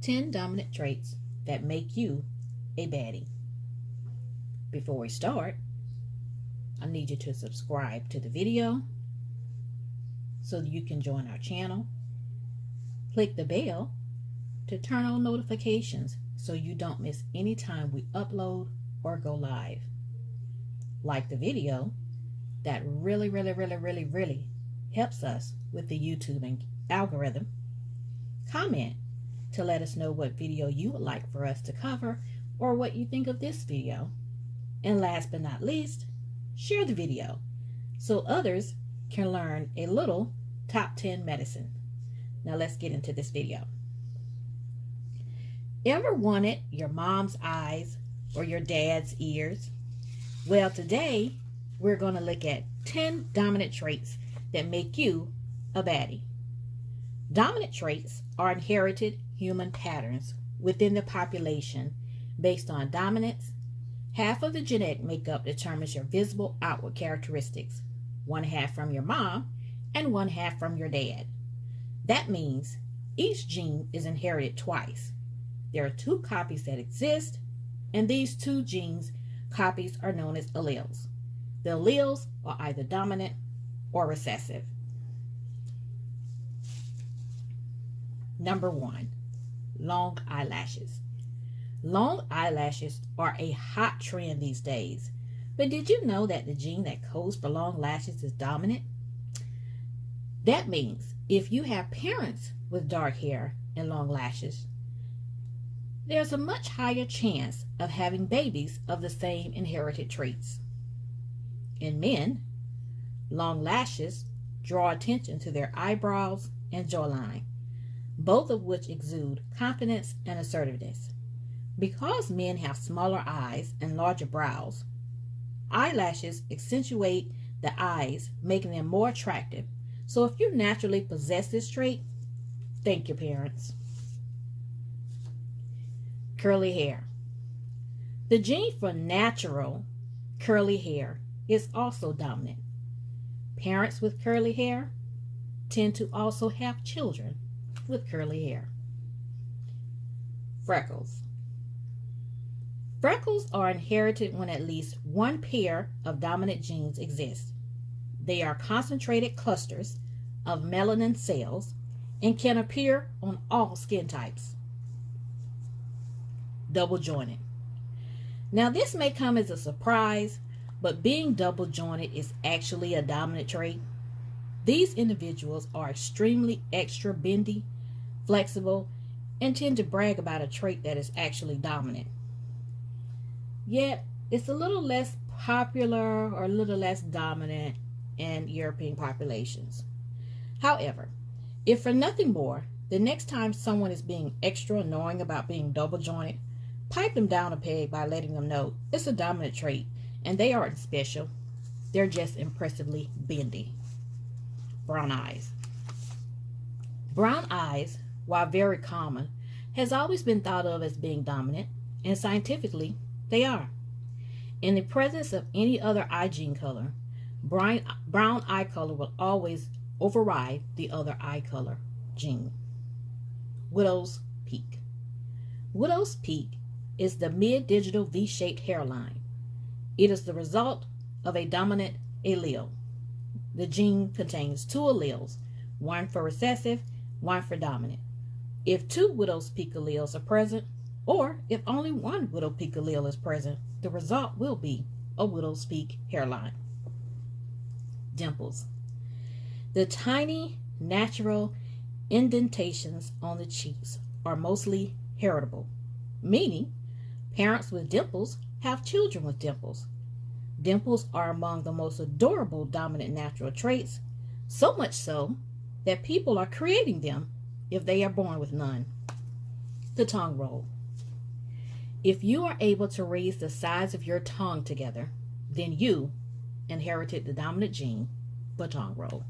10 dominant traits that make you a baddie. Before we start, I need you to subscribe to the video so that you can join our channel. Click the bell to turn on notifications so you don't miss any time we upload or go live. Like the video, that really helps us with the YouTube algorithm. Comment to let us know what video you would like for us to cover or what you think of this video. And last but not least, share the video so others can learn a little top 10 medicine. Now let's get into this video. Ever wanted your mom's eyes or your dad's ears? Well, today we're going to look at 10 dominant traits that make you a baddie. Dominant traits are inherited human patterns within the population based on dominance. Half of the genetic makeup determines your visible outward characteristics, one half from your mom and one half from your dad. That means each gene is inherited twice. There are two copies that exist, and these two genes copies are known as alleles. The alleles are either dominant or recessive. Number 1, long eyelashes. Long eyelashes are a hot trend these days. But did you know that the gene that codes for long lashes is dominant? That means if you have parents with dark hair and long lashes, there's a much higher chance of having babies of the same inherited traits. In men, long lashes draw attention to their eyebrows and jawline, both of which exude confidence and assertiveness. Because men have smaller eyes and larger brows, eyelashes accentuate the eyes, making them more attractive. So if you naturally possess this trait, thank your parents. Curly hair. The gene for natural curly hair is also dominant. Parents with curly hair tend to also have children with curly hair. Freckles. Freckles are inherited when at least one pair of dominant genes exist. They are concentrated clusters of melanin cells and can appear on all skin types. Double jointed. Now this may come as a surprise, but being double jointed is actually a dominant trait. These individuals are extremely extra bendy, flexible, and tend to brag about a trait that is actually dominant. Yet it's a little less popular or a little less dominant in European populations. However, if for nothing more, the next time someone is being extra annoying about being double jointed, pipe them down a peg by letting them know it's a dominant trait and they aren't special. They're just impressively bendy. Brown eyes. Brown eyes, while very common, has always been thought of as being dominant, and scientifically, they are. In the presence of any other eye gene color, brown eye color will always override the other eye color gene. Widow's peak. Widow's peak is the mid-digital V-shaped hairline. It is the result of a dominant allele. The gene contains two alleles, one for recessive, one for dominant. If two widow's peak alleles are present, or if only one widow's peak allele is present, the result will be a widow's peak hairline. Dimples. The tiny natural indentations on the cheeks are mostly heritable, meaning parents with dimples have children with dimples. Dimples are among the most adorable dominant natural traits, so much so that people are creating them if they are born with none. The tongue roll. If you are able to raise the sides of your tongue together, then you inherited the dominant gene for tongue roll.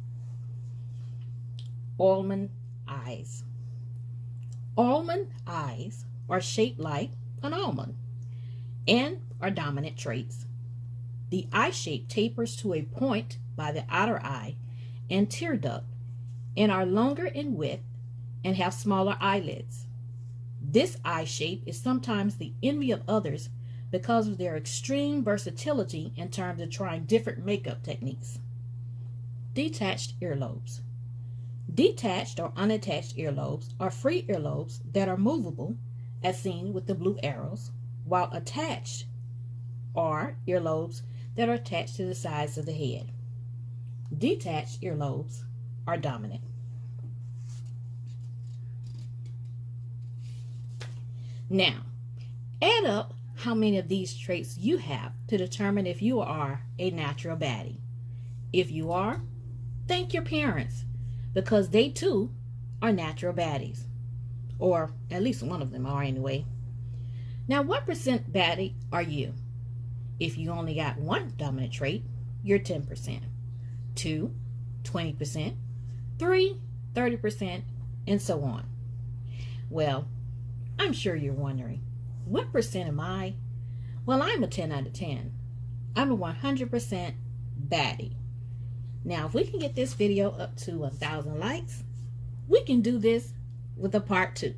Almond eyes. Almond eyes are shaped like an almond and are dominant traits. The eye shape tapers to a point by the outer eye and tear duct and are longer in width and have smaller eyelids. This eye shape is sometimes the envy of others because of their extreme versatility in terms of trying different makeup techniques. Detached earlobes. Detached or unattached earlobes are free earlobes that are movable, as seen with the blue arrows, while attached are earlobes that are attached to the sides of the head. Detached earlobes are dominant. Now, add up how many of these traits you have to determine if you are a natural baddie. If you are, thank your parents, because they too are natural baddies. Or at least one of them are anyway. Now, what percent baddie are you? If you only got one dominant trait, you're 10%. 2, 20%. 3, 30%, and so on. Well, I'm sure you're wondering, what percent am I? Well, I'm a 10 out of 10. I'm a 100% baddie. Now, if we can get this video up to 1,000 likes, we can do this with a part 2.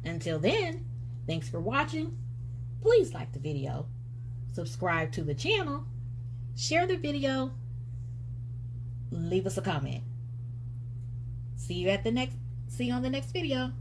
Until then, thanks for watching. Please like the video, subscribe to the channel, share the video, leave us a comment. See you on the next video.